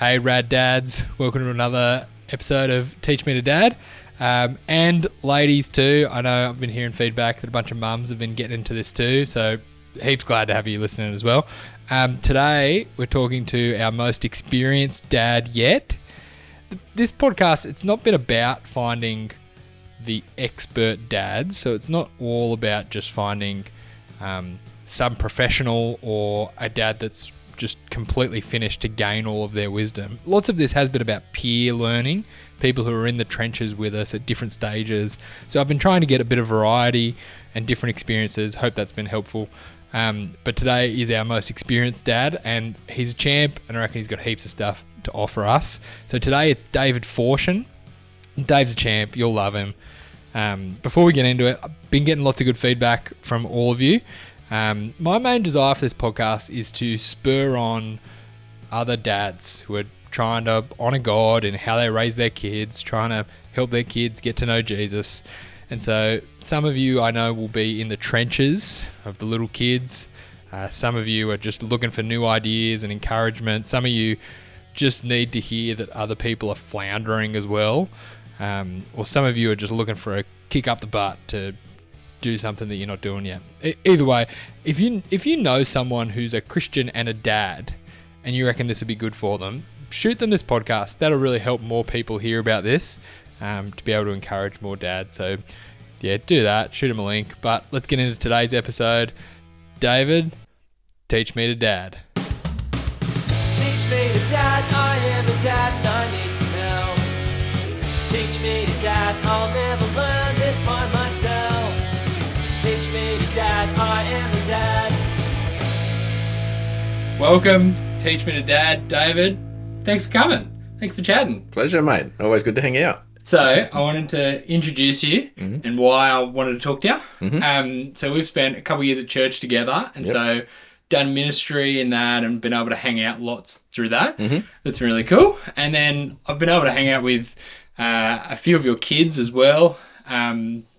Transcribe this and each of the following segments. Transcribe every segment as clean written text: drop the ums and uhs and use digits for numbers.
Hey, rad dads. Welcome to another episode of Teach Me to Dad. And ladies too. I know I've been hearing feedback that a bunch of mums have been getting into this too. So heaps glad to have you listening as well. Today, we're talking to our most experienced dad yet. This podcast, it's not been about finding the expert dads. So it's not all about just finding some professional or a dad that's just completely finished to gain all of their wisdom. Lots of this has been about peer learning, people who are in the trenches with us at different stages. So I've been trying to get a bit of variety and different experiences. Hope that's been helpful. But today is our most experienced dad, and he's a champ, and I reckon he's got heaps of stuff to offer us. So today it's David Fauchon. Dave's a champ. You'll love him. Before we get into it, I've been getting lots of good feedback from all of you. My main desire for this podcast is to spur on other dads who are trying to honour God in how they raise their kids, trying to help their kids get to know Jesus. And so some of you I know will be in the trenches of the little kids. Some of you are just looking for new ideas and encouragement. Some of you just need to hear that other people are floundering as well. Or some of you are just looking for a kick up the butt to do something that you're not doing yet. Either way, if you know someone who's a Christian and a dad and you reckon this would be good for them, shoot them this podcast. That'll really help more people hear about this, to be able to encourage more dads. So yeah, do that. Shoot them a link. But let's get into today's episode. David, teach me to dad. Teach me to dad, I am a dad and I need some help. Teach me to dad, I'll never learn this by myself. Teach me to dad, I am a dad. Welcome, Teach Me to Dad, David. Thanks for coming. Thanks for chatting. Pleasure, mate. Always good to hang out. So I wanted to introduce you and why I wanted to talk to you. So we've spent a couple of years at church together, and so done ministry in that and been able to hang out lots through that. That's been really cool. And then I've been able to hang out with a few of your kids as well,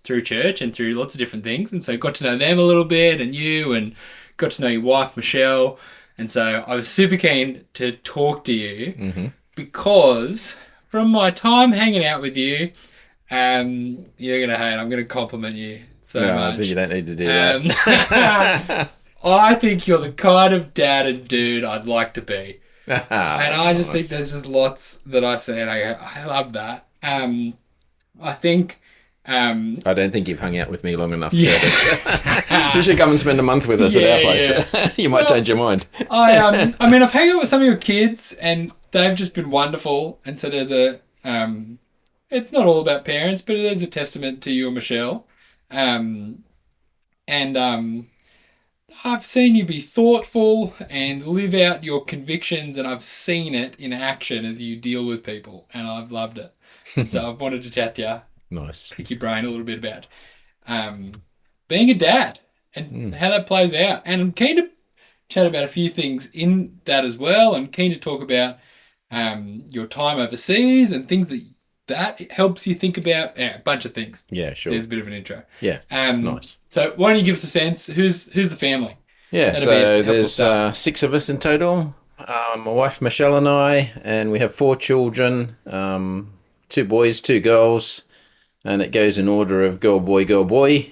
through church and through lots of different things. And so got to know them a little bit, and you, and got to know your wife, Michelle. And so I was super keen to talk to you because from my time hanging out with you, you're going to hate it. I'm going to compliment you so much. I think you don't need to do that. I think you're the kind of dad and dude I'd like to be. And I just think there's just lots that I see and I go, I love that. I think... I don't think you've hung out with me long enough. Yeah. You should come and spend a month with us at our place. You might change your mind. I mean, I've hung out with some of your kids and they've just been wonderful. And so there's it's not all about parents, but there's a testament to you and Michelle. I've seen you be thoughtful and live out your convictions, and I've seen it in action as you deal with people, and I've loved it. So I've wanted to chat to you. Nice. Pick your brain a little bit about being a dad and how that plays out. And I'm keen to chat about a few things in that as well. I'm keen to talk about your time overseas and things that helps you think about. Yeah, a bunch of things. Yeah, sure. There's a bit of an intro. Yeah, nice. So why don't you give us a sense? Who's the family? Yeah, so there's 6 of us in total. My wife Michelle and I, and we have 4 children, 2 boys, 2 girls. And it goes in order of girl, boy, girl, boy.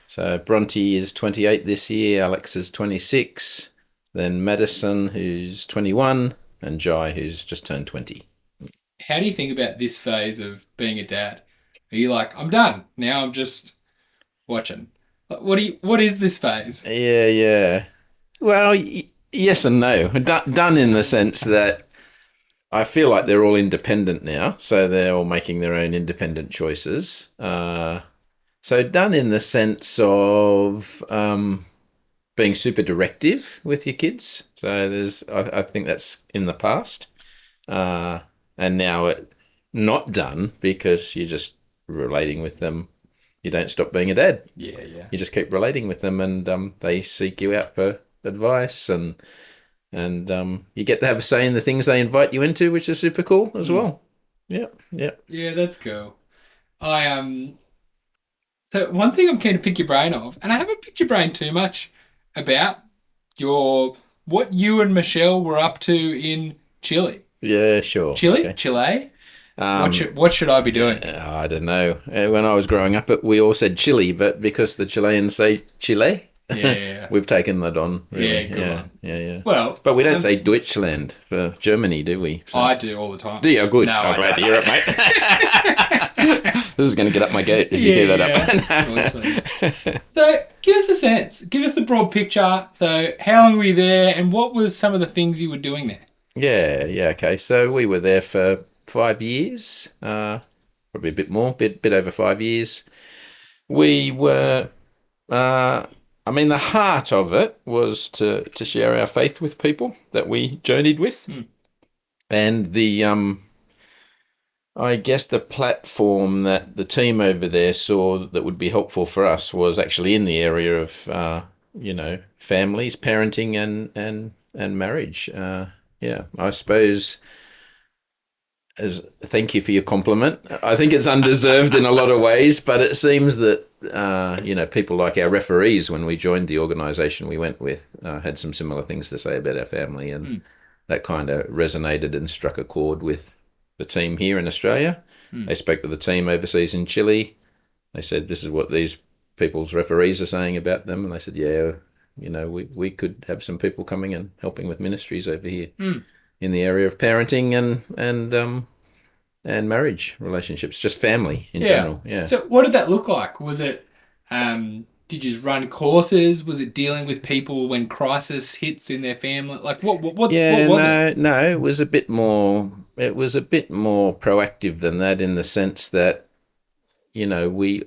So Bronte is 28 this year, Alex is 26, then Madison, who's 21, and Jai, who's just turned 20. How do you think about this phase of being a dad? Are you like, I'm done, now I'm just watching? What is this phase? Yeah. Well, yes and no. Done in the sense that I feel like they're all independent now, so they're all making their own independent choices. So done in the sense of being super directive with your kids. So I think that's in the past, and now it not done because you're just relating with them. You don't stop being a dad. Yeah. You just keep relating with them, and they seek you out for advice and you get to have a say in the things they invite you into, which is super cool as well. Yeah. Yeah, that's cool. So one thing I'm keen to pick your brain of, and I haven't picked your brain too much about what you and Michelle were up to in Chile. Yeah, sure. Chile? Okay. Chile? Um, What should I be doing? I don't know. When I was growing up, we all said Chile, but because the Chileans say Chile, Yeah. we've taken that on. Yeah, Really. good Yeah, one. yeah, yeah. Well, But we don't say Deutschland for Germany, do we? So- I do all the time. Do you? Oh, good. No, I'm I glad don't. to hear it, mate. This is going to get up my goat if you hear that up. So, give us a sense. Give us the broad picture. So, how long were you there, and what was some of the things you were doing there? Yeah, okay. So we were there for 5 years, probably a bit more, bit over 5 years. We were, I mean, the heart of it was to share our faith with people that we journeyed with, and I guess the platform that the team over there saw that would be helpful for us was actually in the area of, families, parenting, and marriage. Yeah, I suppose. As thank you for your compliment. I think it's undeserved in a lot of ways, but it seems that people like our referees when we joined the organisation we went with had some similar things to say about our family, and that kind of resonated and struck a chord with the team here in Australia. They spoke to the team overseas in Chile. They said this is what these people's referees are saying about them, and they said, yeah, we could have some people coming and helping with ministries over here. In the area of parenting and marriage relationships, just family in general. Yeah. So what did that look like? Was it did you just run courses? Was it dealing with people when crisis hits in their family? Like what was it? No, it was a bit more proactive than that, in the sense that, we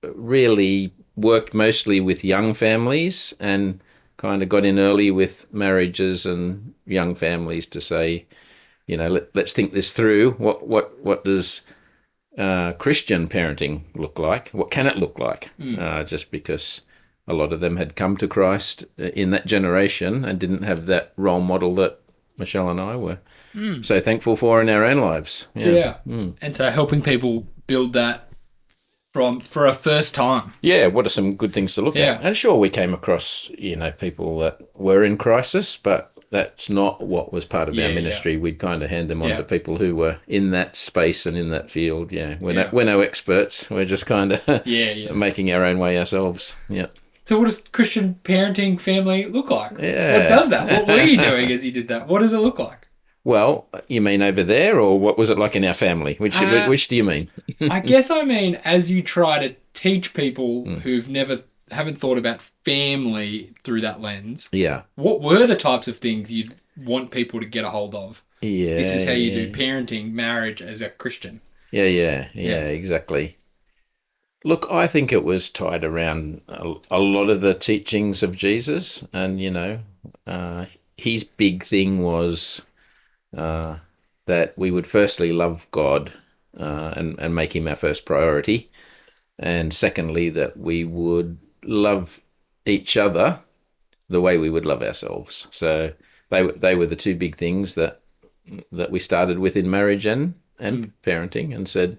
really worked mostly with young families and kind of got in early with marriages and young families to say, let's think this through. What does Christian parenting look like? What can it look like? Just because a lot of them had come to Christ in that generation and didn't have that role model that Michelle and I were so thankful for in our own lives. Yeah. And so helping people build that for a first time. Yeah, what are some good things to look at? And sure, we came across, people that were in crisis, but that's not what was part of our ministry. We'd kind of hand them on to people who were in that space and in that field. Yeah, we're no experts. We're just kind of making our own way ourselves. Yeah. So what does Christian parenting family look like? Yeah. What does that? What were you doing as you did that? What does it look like? Well, you mean over there, or what was it like in our family? Which do you mean? I guess I mean as you try to teach people who've haven't thought about family through that lens. Yeah. What were the types of things you'd want people to get a hold of? Yeah. This is how you do parenting, marriage as a Christian. Yeah, exactly. Look, I think it was tied around a lot of the teachings of Jesus, and his big thing was that we would firstly love God and make him our first priority, and secondly that we would love each other the way we would love ourselves. So they were the two big things that we started with in marriage and parenting, and said,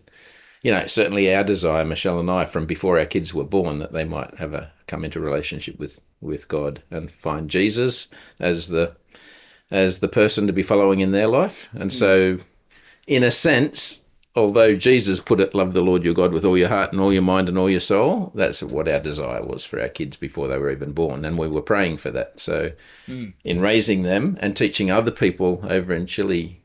certainly our desire, Michelle and I, from before our kids were born, that they might come into relationship with God and find Jesus as the person to be following in their life. And so, in a sense, although Jesus put it, love the Lord your God with all your heart and all your mind and all your soul, that's what our desire was for our kids before they were even born. And we were praying for that. So in raising them and teaching other people over in Chile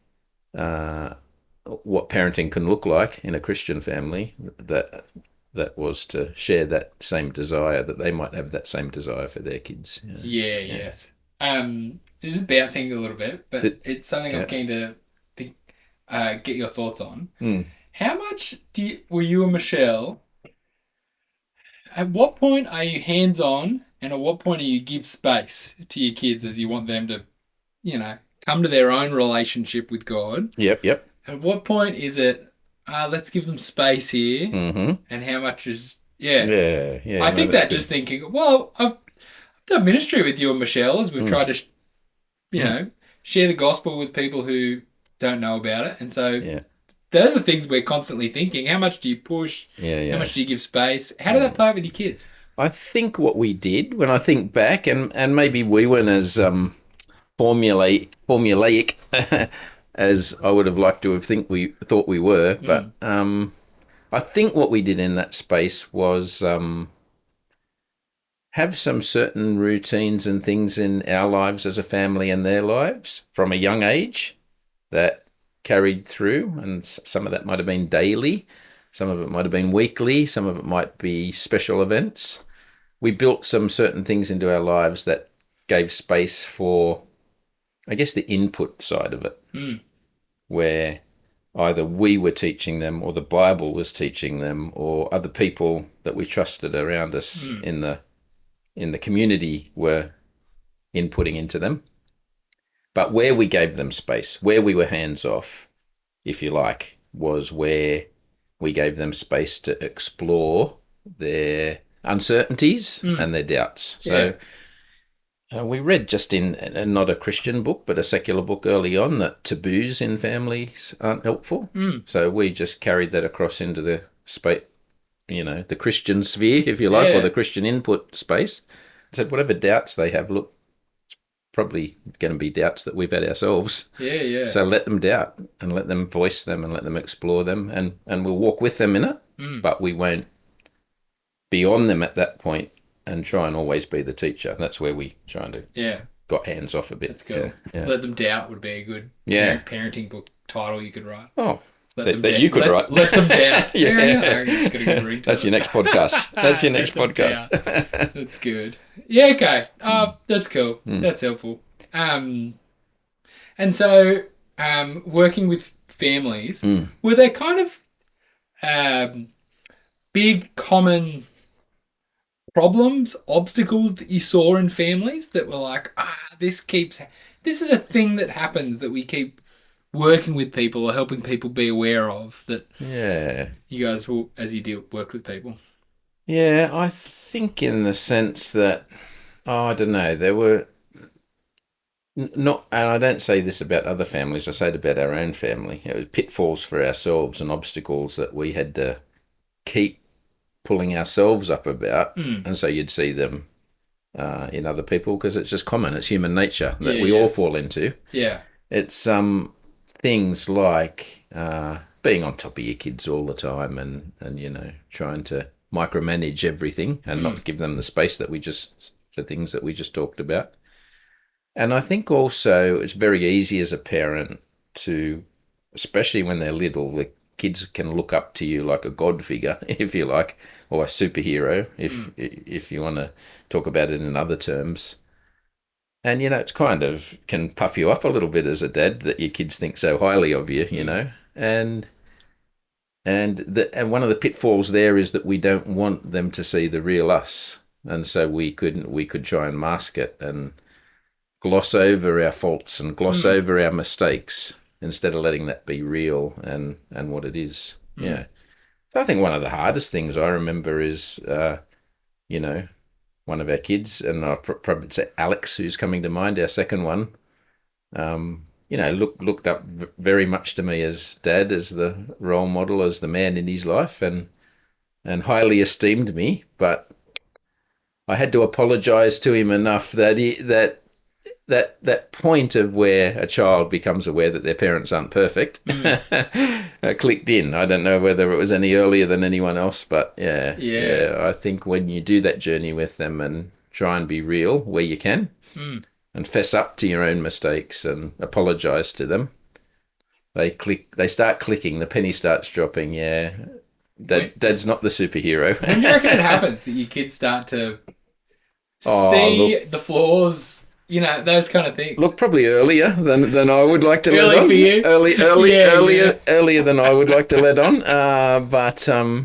what parenting can look like in a Christian family, that was to share that same desire, that they might have that same desire for their kids. Yes. This is bouncing a little bit, but it's something I'm keen to get your thoughts on. How much were you and Michelle, at what point are you hands-on, and at what point do you give space to your kids as you want them to, come to their own relationship with God? Yep. At what point is it, let's give them space here, and how much is, I think that just thinking, well, I've done ministry with you and Michelle as we've tried to, share the gospel with people who don't know about it. And so those are things we're constantly thinking. How much do you push? How much do you give space? How did that play out with your kids? I think what we did, when I think back, and maybe we weren't as formulaic as I would have liked to have thought we were. But I think what we did in that space was have some certain routines and things in our lives as a family and their lives from a young age that carried through, and some of that might have been daily, some of it might have been weekly, some of it might be special events. We built some certain things into our lives that gave space for, I guess, the input side of it, where either we were teaching them or the Bible was teaching them or other people that we trusted around us in the community were inputting into them. But where we gave them space, where we were hands off, if you like, was where we gave them space to explore their uncertainties and their doubts. So we read just in not a Christian book, but a secular book early on that taboos in families aren't helpful. So we just carried that across into the space, the Christian sphere, if you like, or the Christian input space. Said whatever doubts they have, look, probably going to be doubts that we've had ourselves. Yeah. So let them doubt and let them voice them and let them explore them, and we'll walk with them in it, but we won't be on them at that point and try and always be the teacher. That's where we trying to got hands off a bit. That's cool. Yeah. Let them doubt would be a good parenting book title you could write. Oh, Let you could write. Let them doubt. Yeah. It's got a good ring to That's it. your next podcast. That's your next Let them podcast. doubt. That's good. Yeah, okay. That's cool. That's helpful. And so, working with families, were there kind of big common problems, obstacles that you saw in families that were like, this is a thing that happens that we keep working with people or helping people be aware of, that you guys will, as you work with people? Yeah, I think in the sense that, I don't know, there were not, and I don't say this about other families, I say it about our own family. It was pitfalls for ourselves and obstacles that we had to keep pulling ourselves up about, and so you'd see them in other people, because it's just common, it's human nature that we all fall into. Yeah. It's things like being on top of your kids all the time and trying to micromanage everything and not give them the space that the things that we just talked about. And I think also it's very easy as a parent to, especially when they're little, the kids can look up to you like a god figure, if you like, or a superhero, if you want to talk about it in other terms. And, it's kind of can puff you up a little bit as a dad that your kids think so highly of you, And one of the pitfalls there is that we don't want them to see the real us. And so we could try and mask it and gloss over our faults and gloss over our mistakes instead of letting that be real and what it is. Yeah. So I think one of the hardest things I remember is, one of our kids, and I'll probably say Alex, who's coming to mind, our second one, looked up very much to me as dad, as the role model, as the man in his life, and highly esteemed me. But I had to apologise to him enough that that point of where a child becomes aware that their parents aren't perfect clicked in. I don't know whether it was any earlier than anyone else, but yeah. I think when you do that journey with them and try and be real where you can, and fess up to your own mistakes and apologise to them, they start clicking, the penny starts dropping. Dad's not the superhero. When do you reckon it happens that your kids start to see the flaws, those kind of things? Look, probably earlier than I would like to let on. Early for you? Earlier than I would like to let on. But I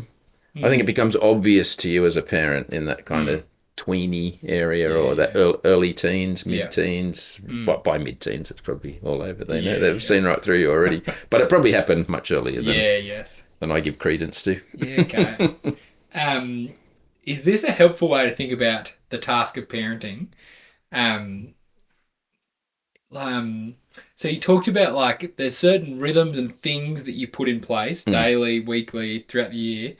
think it becomes obvious to you as a parent in that kind of tweeny area, or that early teens, mid-teens. By mid-teens, it's probably all over. They know they've seen right through you already. But it probably happened much earlier than I give credence to. Yeah, okay. Is this a helpful way to think about the task of parenting? So you talked about, like, there's certain rhythms and things that you put in place daily, weekly, throughout the year.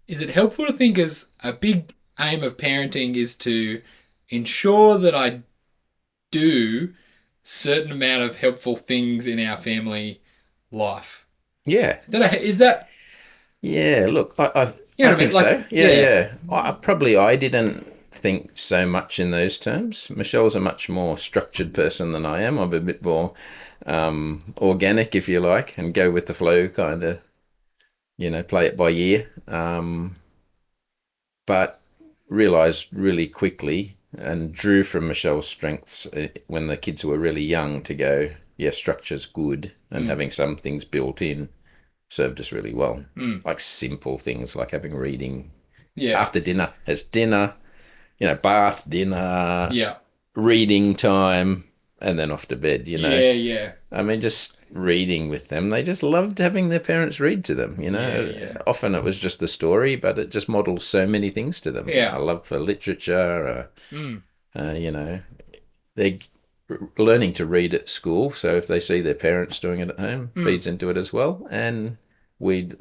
Is it helpful to think as a big aim of parenting is to ensure that I do certain amount of helpful things in our family life. Yeah. Is that Yeah, look, you know I what I mean? think Like, so. Yeah, yeah, yeah. I didn't think so much in those terms. Michelle's a much more structured person than I am. I'm a bit more organic, if you like, and go with the flow, kind of, play it by ear. But realized really quickly and drew from Michelle's strengths when the kids were really young to go, yeah, structure's good, and having some things built in served us really well. Like simple things like having reading yeah, after dinner, as dinner, bath, dinner, yeah, reading time, and then off to bed. yeah, yeah, I mean, just reading with them. They just loved having their parents read to them. yeah, yeah, Often it was just the story, but it just models so many things to them. yeah. A love for literature, Mm, they're learning to read at school. So if they see their parents doing it at home, feeds into it as well. And we'd,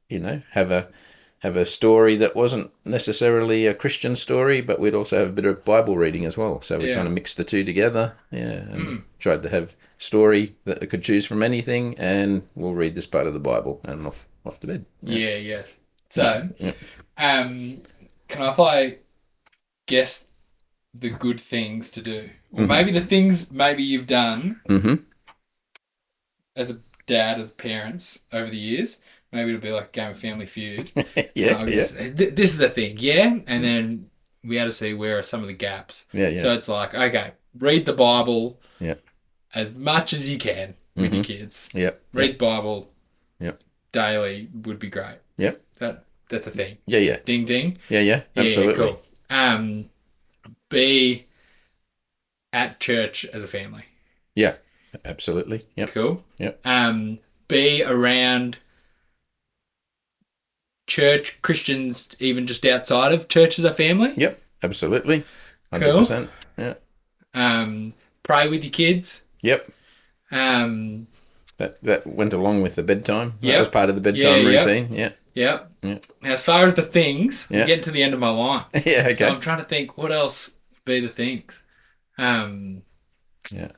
have a story that wasn't necessarily a Christian story, but we'd also have a bit of Bible reading as well. So we yeah. kind of mixed the two together, and tried to have story that they could choose from anything, and we'll read this part of the Bible and off to bed. Yeah, yes. So, Yeah. can I play guess the good things to do? Or maybe the things maybe you've done Mm-hmm. as a dad, as parents over the years. Maybe it'll be like a game of Family Feud. Yeah, I'll yeah, guess, this is a thing, yeah? And then we had to see where are some of the gaps. yeah, yeah, So it's like, okay, read the Bible yeah. as much as you can with your kids. Yep. Read the Bible Yep. daily would be great. Yep. That's a thing. Yeah, yeah, Ding ding. yeah, yeah. Absolutely. Yeah, cool. Be at church as a family. Yeah, absolutely. Yep. Cool. Yep. Be around church Christians, even just outside of church as a family. Yep. Absolutely. Cool. 100%. Yeah. Pray with your kids. Yep. Um, That went along with the bedtime. That Yep. was part of the bedtime Yeah, routine. Yeah. yeah. Yeah. Now, as far as the things, Yeah. we're getting to the end of my line. Yeah. Okay. So I'm trying to think what else would be the things. Yeah.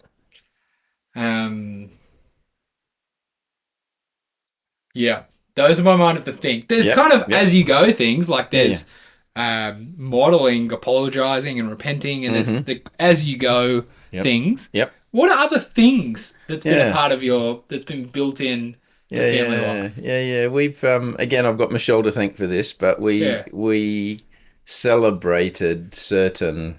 Yeah. Those are my mind of the think. There's Yep, kind of yep. as you go things like there's modeling, apologizing, and repenting, and there's the as you go Yep. things. Yep. What are other things that's been a Yeah. part of that's been built in the Yeah, family yeah, life? yeah. We've again, I've got Michelle to thank for this, but Yeah. we celebrated certain,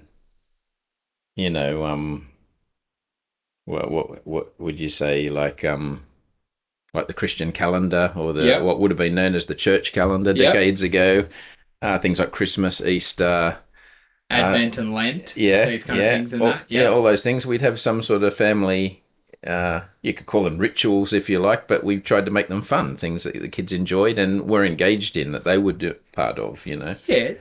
what would you say, like the Christian calendar or Yep. what would have been known as the church calendar Yep. decades ago. Things like Christmas, Easter, Advent and Lent. yeah, These kind of yeah, things and all, that. yeah, all those things. We'd have some sort of family. You could call them rituals if you like, but we tried to make them fun, things that the kids enjoyed and were engaged in, that they would do part of. Yeah.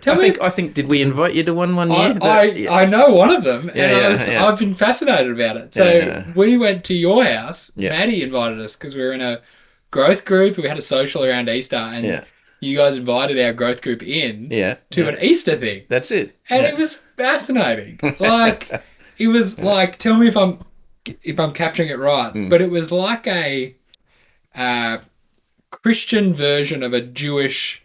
I think did we invite you to one year? I know one of them, and Yeah. I've been fascinated about it. So Yeah. we went to your house. Yeah. Maddie invited us because we were in a growth group. We had a social around Easter, and Yeah. you guys invited our growth group in to an Easter thing, That's it. and it was fascinating. Like it was like, tell me if I'm capturing it right, but it was like a Christian version of a Jewish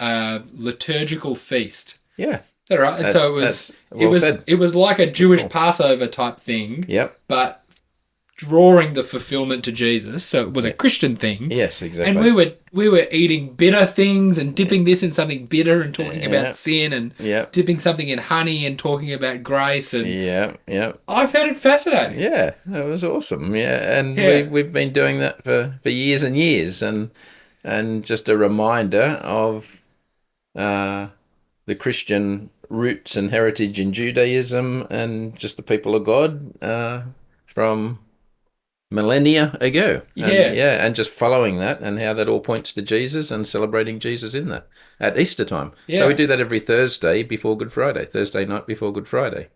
liturgical feast. Yeah. Is that right? So it was like a Jewish Passover type thing, Yep. but drawing the fulfillment to Jesus. So it was a Christian thing. Yes, exactly. And we were eating bitter things and dipping this in something bitter and talking about sin and dipping something in honey and talking about grace and yeah. I found it fascinating. Yeah, that was awesome. Yeah, and Yeah. we've been doing that for years and years, and just a reminder of the Christian roots and heritage in Judaism and just the people of God from millennia ago. And just following that and how that all points to Jesus and celebrating Jesus in that at Easter time. Yeah. So we do that every Thursday before Good Friday, Thursday night before Good Friday.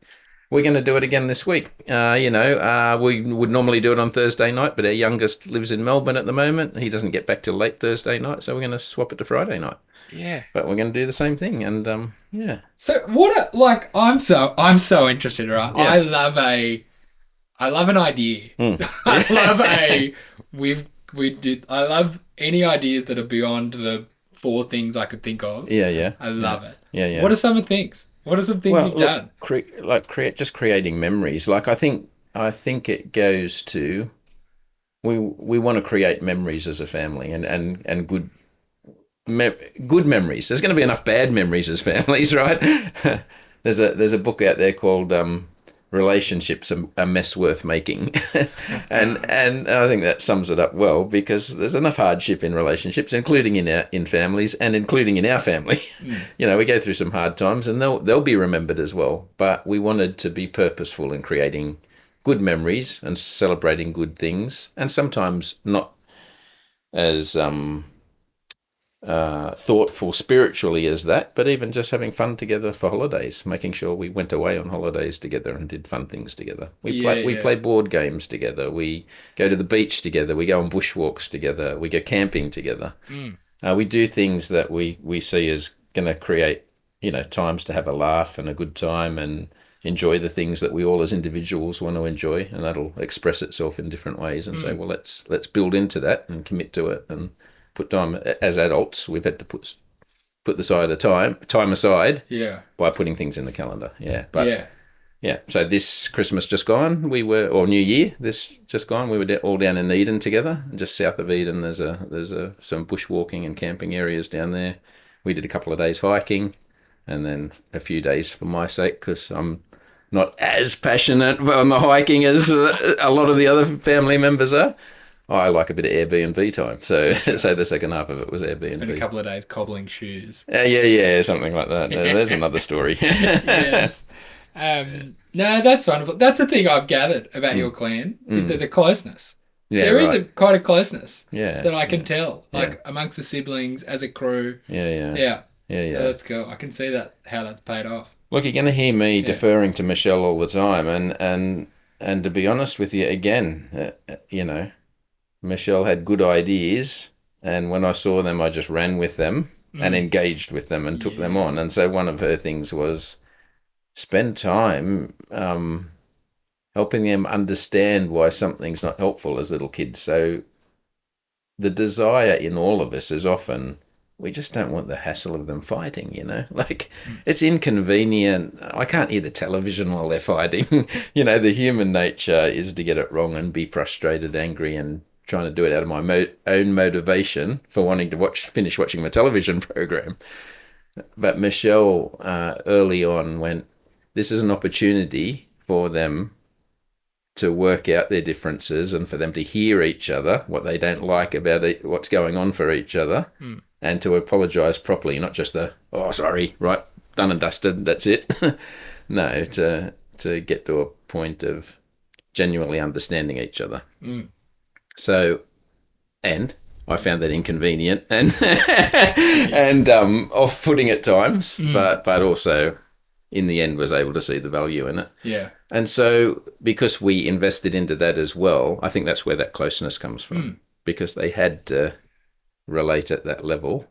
we're going to do it again this week. We would normally do it on Thursday night, but our youngest lives in Melbourne at the moment. He doesn't get back till late Thursday night, so we're going to swap it to Friday night. Yeah. But we're going to do the same thing, and yeah. So I'm so interested, right? Yeah. I love an idea. I love any ideas that are beyond the 4 things I could think of. Yeah. I love it. Yeah. What are some things? What are some things you've done? Just creating memories. Like I think it goes to we want to create memories as a family and good memories. There's going to be enough bad memories as families, right? There's a book out there called Relationships, a Mess Worth Making. and I think that sums it up well, because there's enough hardship in relationships, including in families and including in our family. We go through some hard times, and they'll be remembered as well. But we wanted to be purposeful in creating good memories and celebrating good things, and sometimes not as thoughtful spiritually as that, but even just having fun together for holidays, making sure we went away on holidays together and did fun things together. We play board games together. We go to the beach together. We go on bushwalks together. We go camping together. We do things that we see as going to create, times to have a laugh and a good time and enjoy the things that we all as individuals want to enjoy, and that'll express itself in different ways. And say, well, let's build into that and commit to it and put time. As adults, we've had to put the time aside. Yeah. By putting things in the calendar. Yeah. But yeah. So this Christmas just gone, or New Year this just gone, we were all down in Eden together, just south of Eden. There's some bushwalking and camping areas down there. We did a couple of days hiking, and then a few days for my sake, because I'm not as passionate on the hiking as a lot of the other family members are. I like a bit of Airbnb time, so the second half of it was Airbnb. Spent a couple of days cobbling shoes. Yeah, something like that. There's another story. Yes. No, that's wonderful. That's the thing I've gathered about your clan, is there's a closeness. Yeah, there is right. quite a closeness that I can tell, amongst the siblings, as a crew. Yeah. So that's cool. I can see how that's paid off. Look, you're going to hear me deferring to Michelle all the time, and to be honest with you, again, Michelle had good ideas, and when I saw them, I just ran with them and engaged with them and took them on. And so one of her things was spend time helping them understand why something's not helpful as little kids. So the desire in all of us is often, we just don't want the hassle of them fighting, it's inconvenient. I can't hear the television while they're fighting. The human nature is to get it wrong and be frustrated, angry, and trying to do it out of my own motivation for wanting to finish watching my television program. But Michelle early on went, this is an opportunity for them to work out their differences and for them to hear each other, what they don't like about it, what's going on for each other, and to apologise properly, not just sorry, right, done and dusted, that's it. No, to get to a point of genuinely understanding each other. So, and I found that inconvenient and and off-putting at times, but also in the end was able to see the value in it. Yeah. And so because we invested into that as well, I think that's where that closeness comes from, because they had to relate at that level.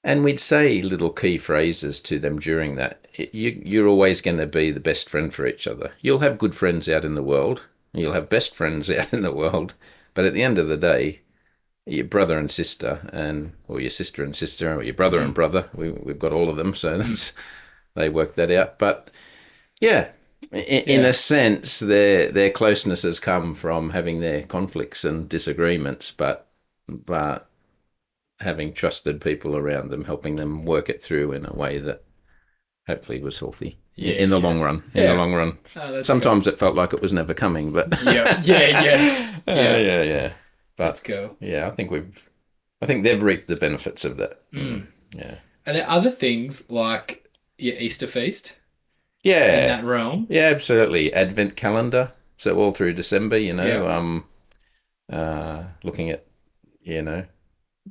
And we'd say little key phrases to them during that. You're always going to be the best friend for each other. You'll have good friends out in the world. You'll have best friends out in the world. But at the end of the day, your brother and sister, or your sister and sister, or your brother and brother, we've got all of them, so they worked that out. But yeah, in a sense, their closeness has come from having their conflicts and disagreements, but having trusted people around them, helping them work it through in a way that hopefully was healthy. In the long run. Oh, sometimes it felt like it was never coming, but yeah. But that's cool. Yeah, I think they've reaped the benefits of that. Yeah. Are there other things like your Easter feast? Yeah. In that realm? Yeah, absolutely. Advent calendar. So all through December, looking at,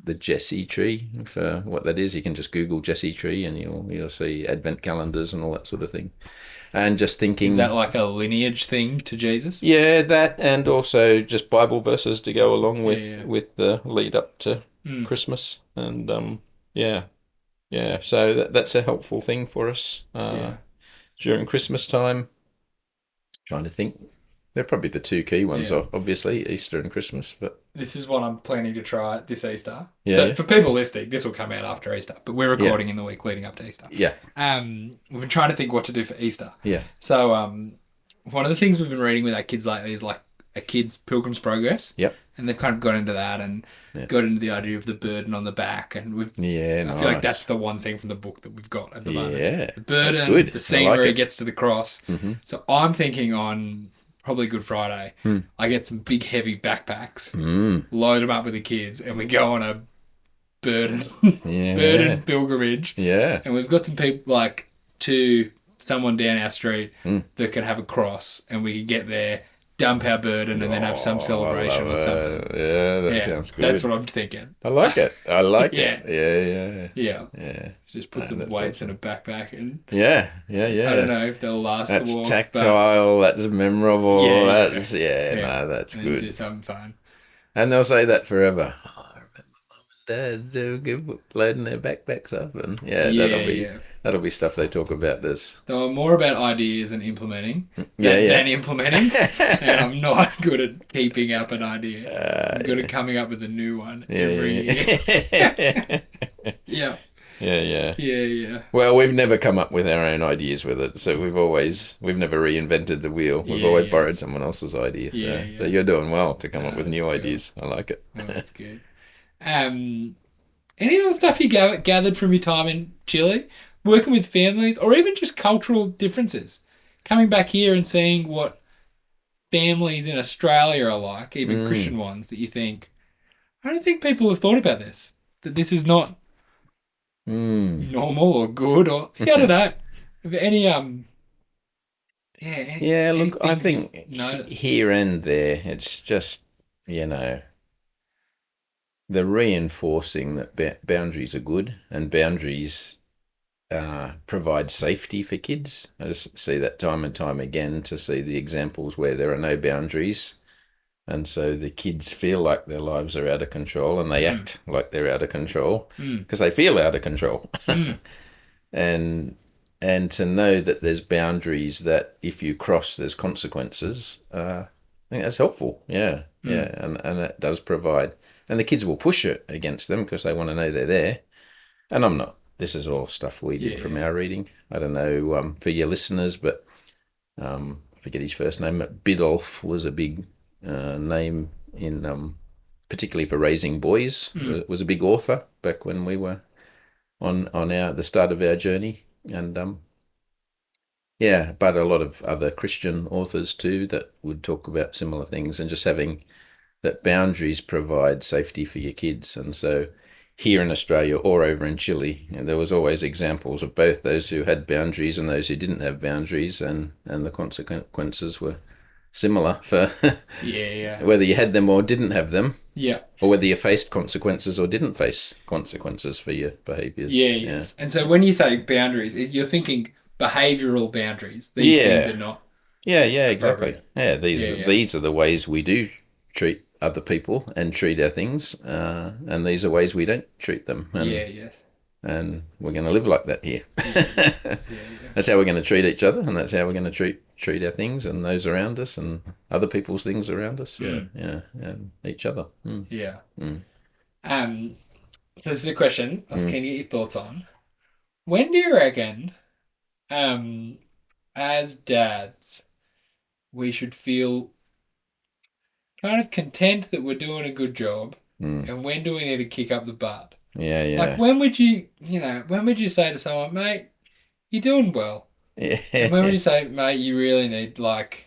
the Jesse tree. For what that is, you can just Google Jesse tree and you'll see advent calendars and all that sort of thing. And just Is that thinking, like a lineage thing to Jesus? yeah, that, and also just Bible verses to go along Yeah, with yeah. the lead up to Mm, Christmas. And yeah, yeah. So that's a helpful thing for us yeah. during Christmas time. Trying to think. They're probably the two key ones, Yeah. obviously, Easter and Christmas. But This is what I'm planning to try this Easter. yeah, So yeah, for people listening, this will come out after Easter, but we're yeah, recording in the week leading up to Easter. yeah, We've been trying to think what to do for Easter. yeah. So one of the things we've been reading with our kids lately is like a kid's Pilgrim's Progress. Yep. And they've kind of got into that and Yeah. got into the idea of the burden on the back. And Yeah, I feel like nice. that's the one thing from the book that we've got at the moment. Yeah, The that's burden, good. the I scene like where he it. gets to the cross. Hmm. So I'm thinking on probably Good Friday, I get some big heavy backpacks, load them up with the kids, and we go on a burden Yeah, burden pilgrimage. yeah, And we've got some people someone down our street that can have a cross, and we can get there, dump our burden, and then have some celebration I or love something. it. Yeah, that sounds good. That's what I'm thinking. I like it. I like Yeah. it. Yeah, Yeah. yeah, Just put No, some that's weights awesome. in a backpack, and yeah, yeah. I don't know if they'll last That's the walk. tactile. That's memorable. Yeah, That's yeah. no, that's But do good. something fun. And they'll say that forever. Oh, I remember Mum and Dad loading their backpacks up, and Yeah. that'll be stuff they talk about. This. They were more about ideas and implementing Yeah, than implementing. And I'm not good at keeping up an idea. I'm good yeah. at coming up with a new one Yeah, every year. yeah. Yeah. Yeah. Yeah. Well, we've never come up with our own ideas with it, so we've never reinvented the wheel. We've Yeah, always yeah. borrowed someone else's idea. Yeah, So yeah. you're doing well to come up with That's new cool. ideas. I like it. Well, that's good. Any other stuff you gathered from your time in Chile, working with families, or even just cultural differences? Coming back here and seeing what families in Australia are like, even Christian ones, that you think, I don't think people have thought about this. That this is not normal or good, or I don't know. Any Yeah, any look, I things think you've noticed? here and there, it's just, you know, the reinforcing that boundaries are good and boundaries provide safety for kids. I just see that time and time again to see the examples where there are no boundaries. And so the kids feel like their lives are out of control and they act like they're out of control because they feel out of control. And to know that there's boundaries that if you cross, there's consequences. I think that's helpful. Yeah, and that does provide. And the kids will push it against them because they want to know they're there. And I'm not. This is all stuff we did from our reading. I don't know for your listeners, but I forget his first name. Bidolph was a big name in particularly for raising boys. Was a big author back when we were on the start of our journey, and but a lot of other Christian authors too that would talk about similar things, and just having that boundaries provide safety for your kids. And so here in Australia or over in Chile, there was always examples of both those who had boundaries and those who didn't have boundaries, and the consequences were similar for whether you had them or didn't have them. Yeah. Or whether you faced consequences or didn't face consequences for your behaviours. Yes. And so when you say boundaries, you're thinking behavioural boundaries. These things are not. Yeah, exactly. appropriate. Yeah, these are the ways we do treat other people and treat our things, and these are ways we don't treat them. And, Yes. And we're going to live like that here. That's how we're going to treat each other, and that's how we're going to treat our things and those around us and other people's things around us. And each other. Yeah. This is a question I was keen to get your thoughts on. When do you reckon, as dads, we should feel kind of content that we're doing a good job, and when do we need to kick up the butt? Yeah. Like when would you say to someone, mate, you're doing well? Yeah. And when would you say, mate, you really need, like,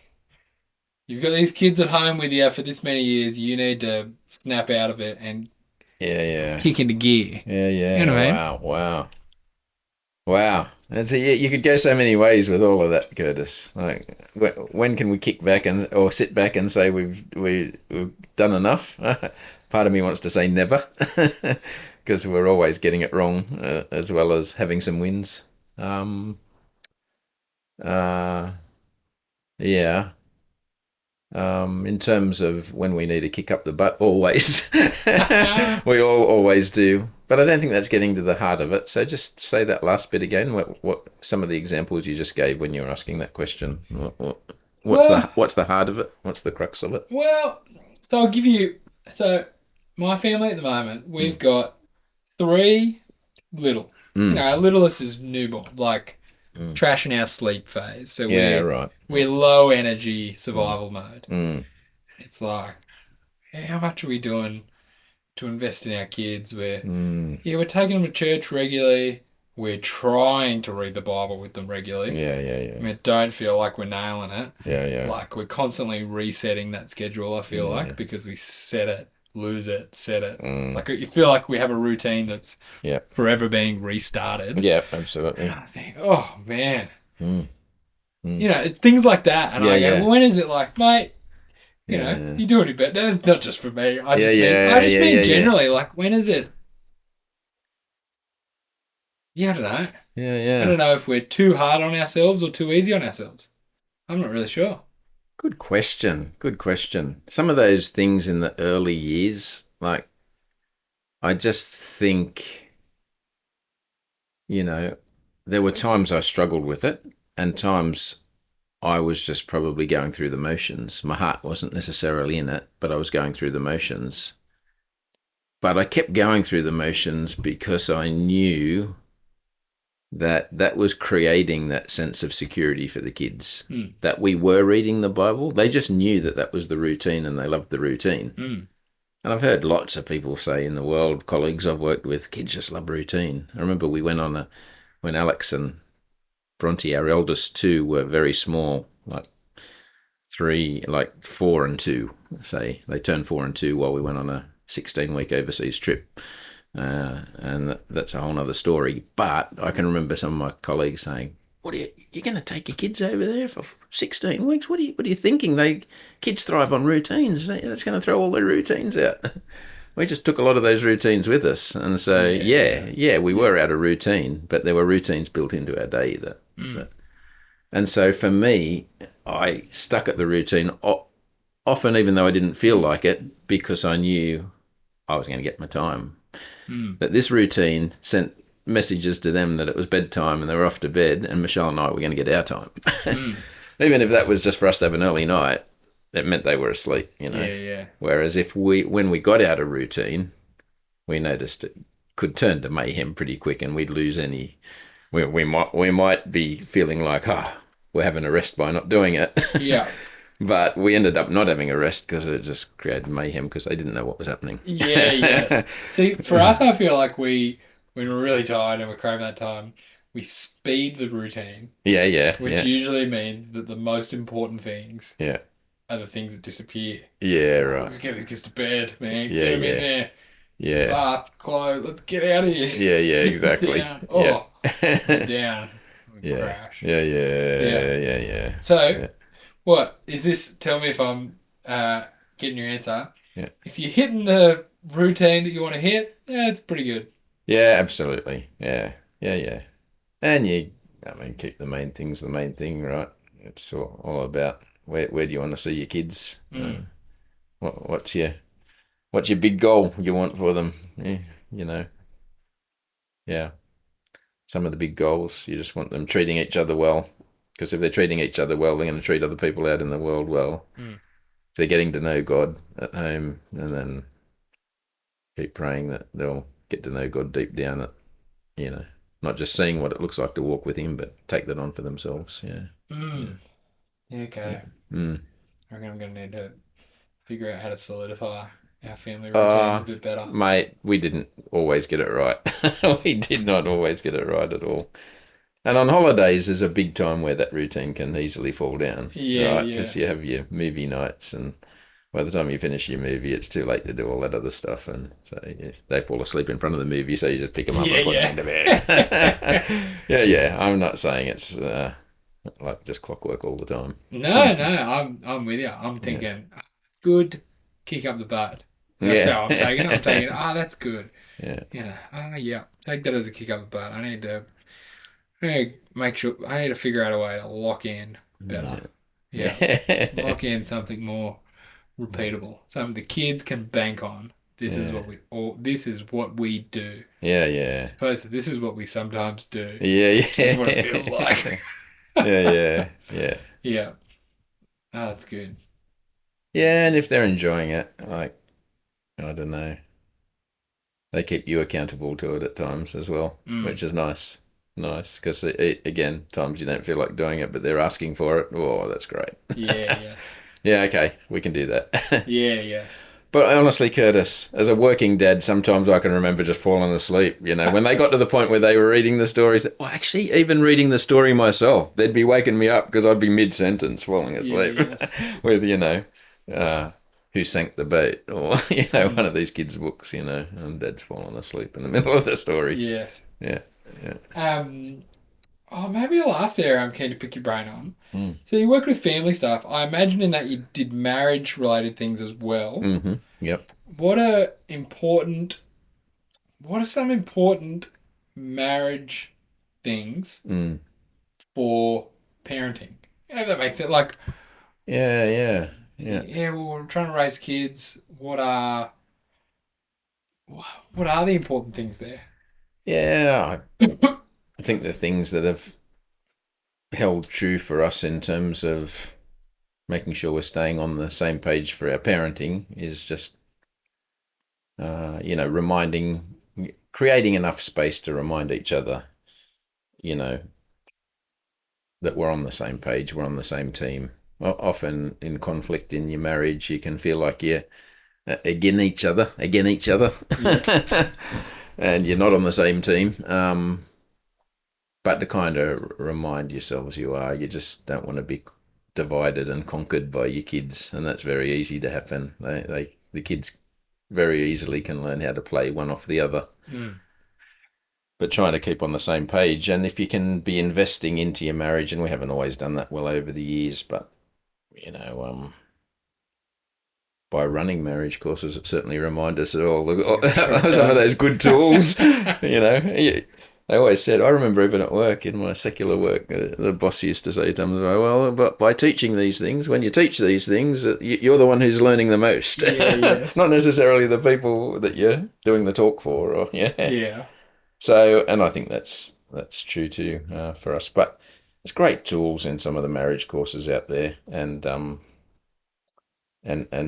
you've got these kids at home with you for this many years, you need to snap out of it and kick into gear. Yeah. You know what I mean? Wow. And so you could go so many ways with all of that, Curtis. Like, when can we kick back or sit back and say we've done enough? Part of me wants to say never, because we're always getting it wrong, as well as having some wins. Um, uh, yeah. In terms of when we need to kick up the butt, always. We all always do. But I don't think that's getting to the heart of it. So just say that last bit again. What some of the examples you just gave when you were asking that question. What's the heart of it? What's the crux of it? Well, so I'll give you. So my family at the moment, we've got 3 little. Our littlest is newborn, like trash in our sleep phase. So we're low energy survival mode. It's like, how much are we doing to invest in our kids? We're taking them to church regularly. We're trying to read the Bible with them regularly. Yeah. I mean, I don't feel like we're nailing it. Yeah. Like we're constantly resetting that schedule, I feel like, because we set it, lose it, set it. Like you feel like we have a routine that's forever being restarted. Yeah, absolutely. And I think, oh man. You know, things like that. And I go, well, when is it like, mate, you know, you do any better? Not just for me. I just mean generally, like, when is it? Yeah, I don't know. Yeah. I don't know if we're too hard on ourselves or too easy on ourselves. I'm not really sure. Good question. Some of those things in the early years, like, I just think, you know, there were times I struggled with it and times I was just probably going through the motions. My heart wasn't necessarily in it, but I was going through the motions. But I kept going through the motions because I knew that was creating that sense of security for the kids, that we were reading the Bible. They just knew that was the routine and they loved the routine. And I've heard lots of people say in the world, colleagues I've worked with, kids just love routine. I remember we went on when Alex and Bronte, our eldest 2, were very small, like 4 and 2, say. They turned 4 and 2 while we went on a 16-week overseas trip. And that's a whole other story. But I can remember some of my colleagues saying, you're going to take your kids over there for 16 weeks? What are you thinking? Kids thrive on routines. That's going to throw all their routines out. We just took a lot of those routines with us. And so, we were out of routine, but there were routines built into our day and so for me, I stuck at the routine often, even though I didn't feel like it, because I knew I was going to get my time. That this routine sent messages to them that it was bedtime and they were off to bed, and Michelle and I were going to get our time. Even if that was just for us to have an early night, it meant they were asleep, you know. Yeah. Whereas when we got out of routine, we noticed it could turn to mayhem pretty quick, and we'd lose any. We might be feeling like, we're having a rest by not doing it. Yeah. But we ended up not having a rest because it just created mayhem because they didn't know what was happening. Yes. See, for us, I feel like when we're really tired and we're craving that time, we speed the routine. Yeah. Which usually means that the most important things are the things that disappear. Yeah, right. Get these kids to bed, man. Yeah, Get them in there. Yeah. Bath, clothes, let's get out of here. Yeah, exactly. Down. Oh, down. Yeah. Crash. Yeah. So, what is this? Tell me if I'm getting your answer. Yeah. If you're hitting the routine that you want to hit, it's pretty good. Yeah, absolutely. Yeah. And keep the main things the main thing, right? It's all about where do you want to see your kids? What's your big goal you want for them? Yeah, you know. Yeah. Some of the big goals, you just want them treating each other well. Because if they're treating each other well, they're going to treat other people out in the world well. If they're getting to know God at home, and then keep praying that they'll get to know God deep down, not just seeing what it looks like to walk with Him, but take that on for themselves. Yeah. Okay. I reckon I'm going to need to figure out how to solidify our family routines a bit better. Mate, we didn't always get it right. We did not always get it right at all. And on holidays is a big time where that routine can easily fall down. Yeah, right? Because you have your movie nights and by the time you finish your movie, it's too late to do all that other stuff, and so they fall asleep in front of the movie. So you just pick them up and put them to bed. yeah. I'm not saying it's like just clockwork all the time. No, I'm with you. I'm thinking good kick up the butt. That's how I'm taking it. I'm taking it. That's good. Yeah. Take that as a kick up the butt. I need to make sure. I need to figure out a way to lock in better. Yeah. Lock in something more repeatable. Something the kids can bank on. This is what we do. Yeah. As opposed to this is what we sometimes do. Yeah. This is what it feels like. Yeah. Oh, that's good. Yeah, and if they're enjoying it, like, I don't know, they keep you accountable to it at times as well, which is nice. Nice, because again, times you don't feel like doing it, but they're asking for it. Oh, that's great. Yes. Yeah, okay, we can do that. Yes. But honestly, Kurtis, as a working dad, sometimes I can remember just falling asleep. When they got to the point where they were reading the stories, actually, even reading the story myself, they'd be waking me up because I'd be mid-sentence falling asleep with, Who Sank the Boat, or, one of these kids' books, and Dad's fallen asleep in the middle of the story. Yes. Yeah. Maybe a last area I'm keen to pick your brain on. So you work with family stuff. I imagine in that you did marriage-related things as well. Mm-hmm. Yep. What are some important marriage things for parenting? If that makes it like. Yeah. Well, we're trying to raise kids. What are the important things there? Yeah, I think the things that have held true for us in terms of making sure we're staying on the same page for our parenting is just, creating enough space to remind each other, that we're on the same page, we're on the same team. Often in conflict in your marriage, you can feel like you're against each other, and you're not on the same team. But to kind of remind yourselves you just don't want to be divided and conquered by your kids, and that's very easy to happen. The kids very easily can learn how to play one off the other. But trying to keep on the same page, and if you can be investing into your marriage, and we haven't always done that well over the years, but by running marriage courses, it certainly reminds us of some of those good tools. They always said, I remember even at work, in my secular work, the boss used to say to them, well, but by teaching these things, when you teach these things, you're the one who's learning the most. Not necessarily the people that you're doing the talk for. So, and I think that's true too for us. But there's great tools in some of the marriage courses out there, and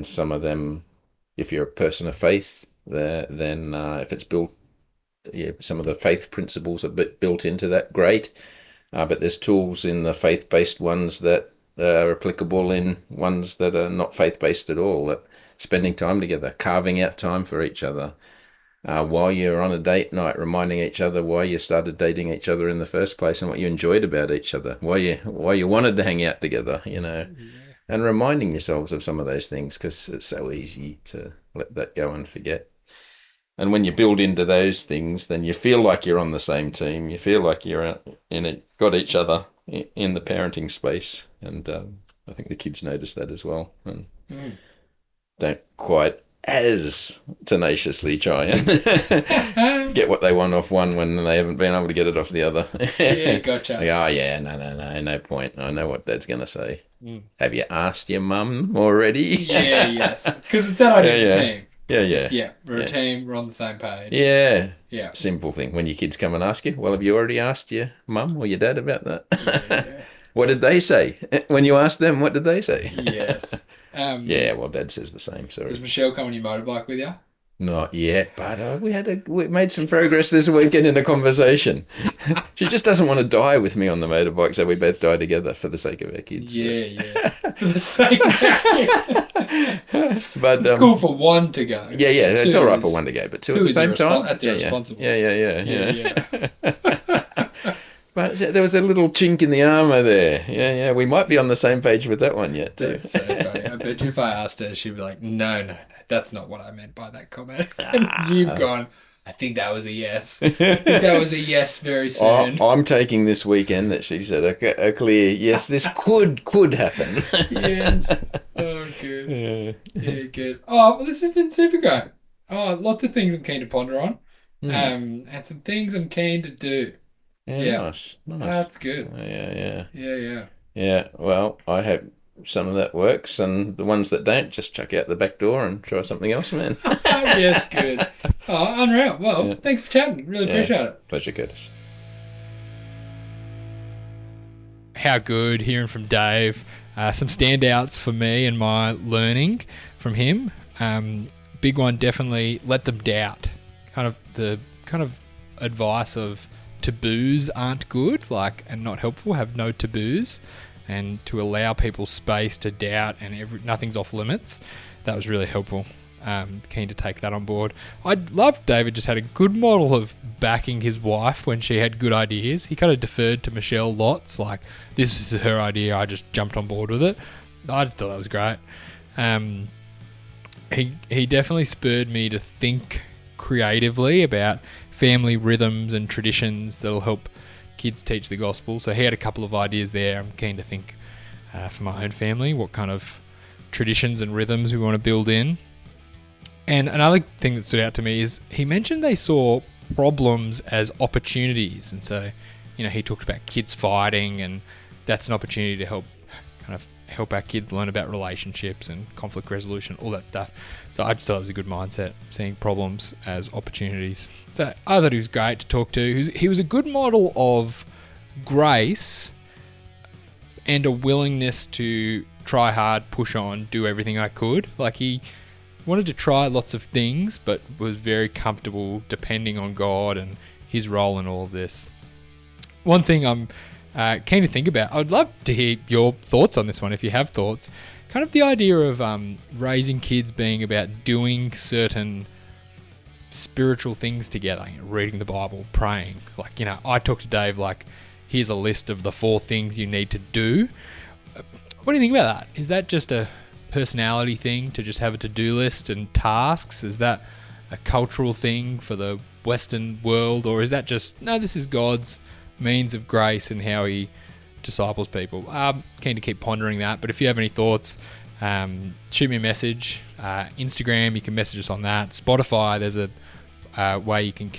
some of them, if you're a person of faith, then if it's built, some of the faith principles are built into that, great. But there's tools in the faith-based ones that are applicable in ones that are not faith-based at all. That spending time together, carving out time for each other, while you're on a date night, reminding each other why you started dating each other in the first place and what you enjoyed about each other, why you wanted to hang out together, and reminding yourselves of some of those things, because it's so easy to let that go and forget. And when you build into those things, then you feel like you're on the same team. You feel like you're got each other in the parenting space. And I think the kids notice that as well, and don't quite as tenaciously try and get what they want off one when they haven't been able to get it off the other. Yeah, gotcha. No point. I know what Dad's going to say. Have you asked your mum already? Yes. Because it's that idea of a team. Yeah. We're a team. We're on the same page. Yeah. Yeah. Simple thing. When your kids come and ask you, well, have you already asked your mum or your dad about that? Yeah. What did they say? When you asked them, what did they say? Yes. Well, Dad says the same. Sorry. Does Michelle come on your motorbike with you? Not yet, but we made some progress this weekend in a conversation. She just doesn't want to die with me on the motorbike, so we both die together for the sake of our kids. Yeah. For the sake of our kids. But it's cool for one to go. Yeah, it's all right for one to go, but two at the same time. That's irresponsible. Yeah. But there was a little chink in the armour there. Yeah. We might be on the same page with that one yet, too. That's so funny. I bet you if I asked her, she'd be like, no, that's not what I meant by that comment. And you've gone, I think that was a yes. I think that was a yes very soon. I'm taking this weekend that she said a clear yes, this could happen. Yes. Oh, good. Yeah, good. Oh, well, this has been super great. Oh, lots of things I'm keen to ponder on. And some things I'm keen to do. Yeah. Nice. That's good. Yeah, well, I hope some of that works, and the ones that don't, just chuck out the back door and try something else, man. Yes, good. Oh, unreal. Well, thanks for chatting. Really appreciate it. Pleasure, Kurtis. How good hearing from Dave. Some standouts for me and my learning from him. Big one, definitely let them doubt. Kind of advice of taboos aren't good, and not helpful. Have no taboos, and to allow people space to doubt, and nothing's off limits. That was really helpful. Keen to take that on board. I loved David just had a good model of backing his wife when she had good ideas. He kind of deferred to Michelle lots, this was her idea, I just jumped on board with it. I thought that was great. He definitely spurred me to think creatively about family rhythms and traditions that'll help kids teach the gospel. So he had a couple of ideas there. I'm keen to think for my own family what kind of traditions and rhythms we want to build in. And another thing that stood out to me is he mentioned they saw problems as opportunities. And so, he talked about kids fighting, and that's an opportunity to help our kids learn about relationships and conflict resolution, all that stuff. So I just thought it was a good mindset, seeing problems as opportunities. So I thought he was great to talk to. He was a good model of grace and a willingness to try hard, push on, do everything I could. He wanted to try lots of things, but was very comfortable depending on God and his role in all of this. One thing I'm keen to think about, I'd love to hear your thoughts on this one if you have thoughts. Kind of the idea of raising kids being about doing certain spiritual things together, reading the Bible, praying. I talked to Dave here's a list of the 4 things you need to do. What do you think about that? Is that just a personality thing to just have a to-do list and tasks? Is that a cultural thing for the Western world? Or is that just, no, this is God's means of grace and how he disciples people? Keen to keep pondering that. But if you have any thoughts, shoot me a message. Instagram, you can message us on that. Spotify, there's a way you can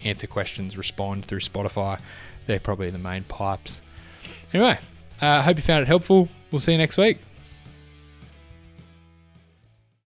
answer questions, respond through Spotify. They're probably the main pipes. Anyway, I hope you found it helpful. We'll see you next week.